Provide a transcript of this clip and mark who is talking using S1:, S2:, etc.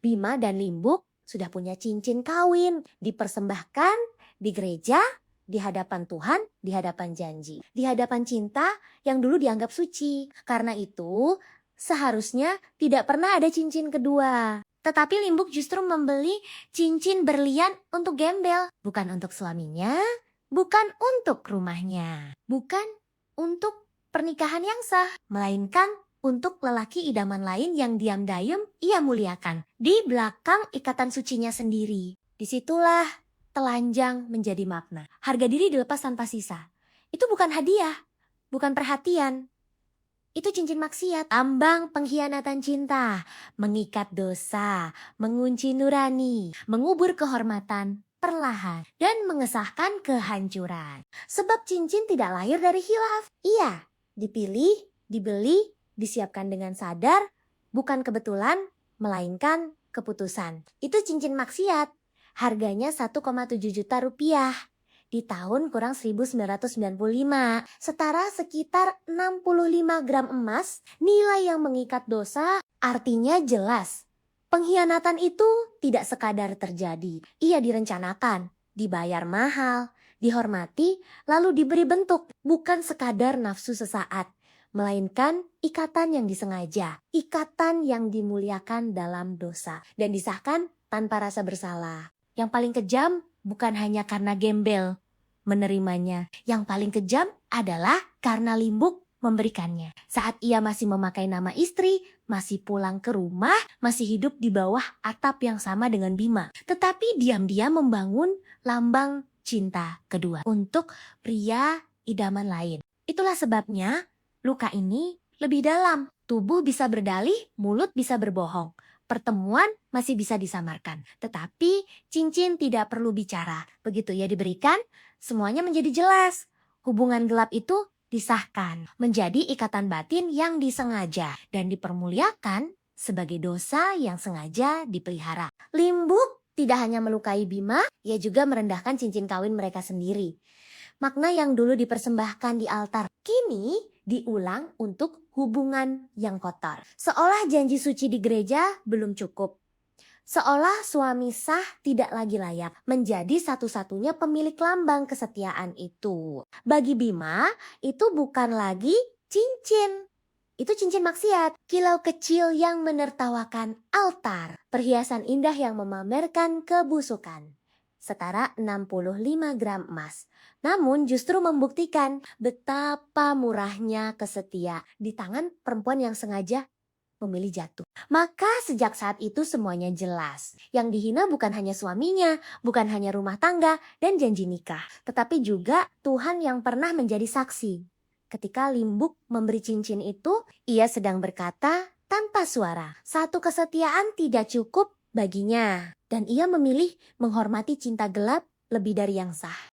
S1: Bima dan Limbuk sudah punya cincin kawin, dipersembahkan di gereja, di hadapan Tuhan, di hadapan janji, di hadapan cinta yang dulu dianggap suci. Karena itu, seharusnya tidak pernah ada cincin kedua. Tetapi Limbuk justru membeli cincin berlian untuk gembel, bukan untuk suaminya, bukan untuk rumahnya, bukan untuk pernikahan yang sah, melainkan untuk lelaki idaman lain yang diam dayem ia muliakan di belakang ikatan sucinya sendiri. Disitulah telanjang menjadi makna. Harga diri dilepas tanpa sisa. Itu bukan hadiah, bukan perhatian. Itu cincin maksiat, ambang pengkhianatan cinta, mengikat dosa, mengunci nurani, mengubur kehormatan perlahan, dan mengesahkan kehancuran. Sebab cincin tidak lahir dari khilaf. Iya, dipilih, dibeli, disiapkan dengan sadar, bukan kebetulan, melainkan keputusan. Itu cincin maksiat. Harganya 1,7 juta rupiah. Di tahun kurang 1995, setara sekitar 65 gram emas, nilai yang mengikat dosa artinya jelas. Pengkhianatan itu tidak sekadar terjadi, ia direncanakan, dibayar mahal, dihormati, lalu diberi bentuk, bukan sekadar nafsu sesaat, melainkan ikatan yang disengaja, ikatan yang dimuliakan dalam dosa, dan disahkan tanpa rasa bersalah. Yang paling kejam bukan hanya karena gembel menerimanya. Yang paling kejam adalah karena Limbuk memberikannya. Saat ia masih memakai nama istri, masih pulang ke rumah, masih hidup di bawah atap yang sama dengan Bima. Tetapi diam-diam membangun lambang cinta kedua untuk pria idaman lain. Itulah sebabnya luka ini lebih dalam. Tubuh bisa berdalih, mulut bisa berbohong. Pertemuan masih bisa disamarkan, tetapi cincin tidak perlu bicara. Begitu ia diberikan, semuanya menjadi jelas. Hubungan gelap itu disahkan menjadi ikatan batin yang disengaja dan dipermuliakan sebagai dosa yang sengaja dipelihara. Limbuk tidak hanya melukai Bima, ia juga merendahkan cincin kawin mereka sendiri. Makna yang dulu dipersembahkan di altar, kini diulang untuk hubungan yang kotor. Seolah janji suci di gereja belum cukup. Seolah suami sah tidak lagi layak menjadi satu-satunya pemilik lambang kesetiaan itu. Bagi Bima, itu bukan lagi cincin. Itu cincin maksiat, kilau kecil yang menertawakan altar, perhiasan indah yang memamerkan kebusukan. Setara 65 gram emas. Namun justru membuktikan betapa murahnya kesetia di tangan perempuan yang sengaja memilih jatuh. Maka sejak saat itu semuanya jelas. Yang dihina bukan hanya suaminya, bukan hanya rumah tangga dan janji nikah, tetapi juga Tuhan yang pernah menjadi saksi. Ketika Limbuk memberi cincin itu, ia sedang berkata tanpa suara, satu kesetiaan tidak cukup baginya. Dan ia memilih menghormati cinta gelap lebih dari yang sah.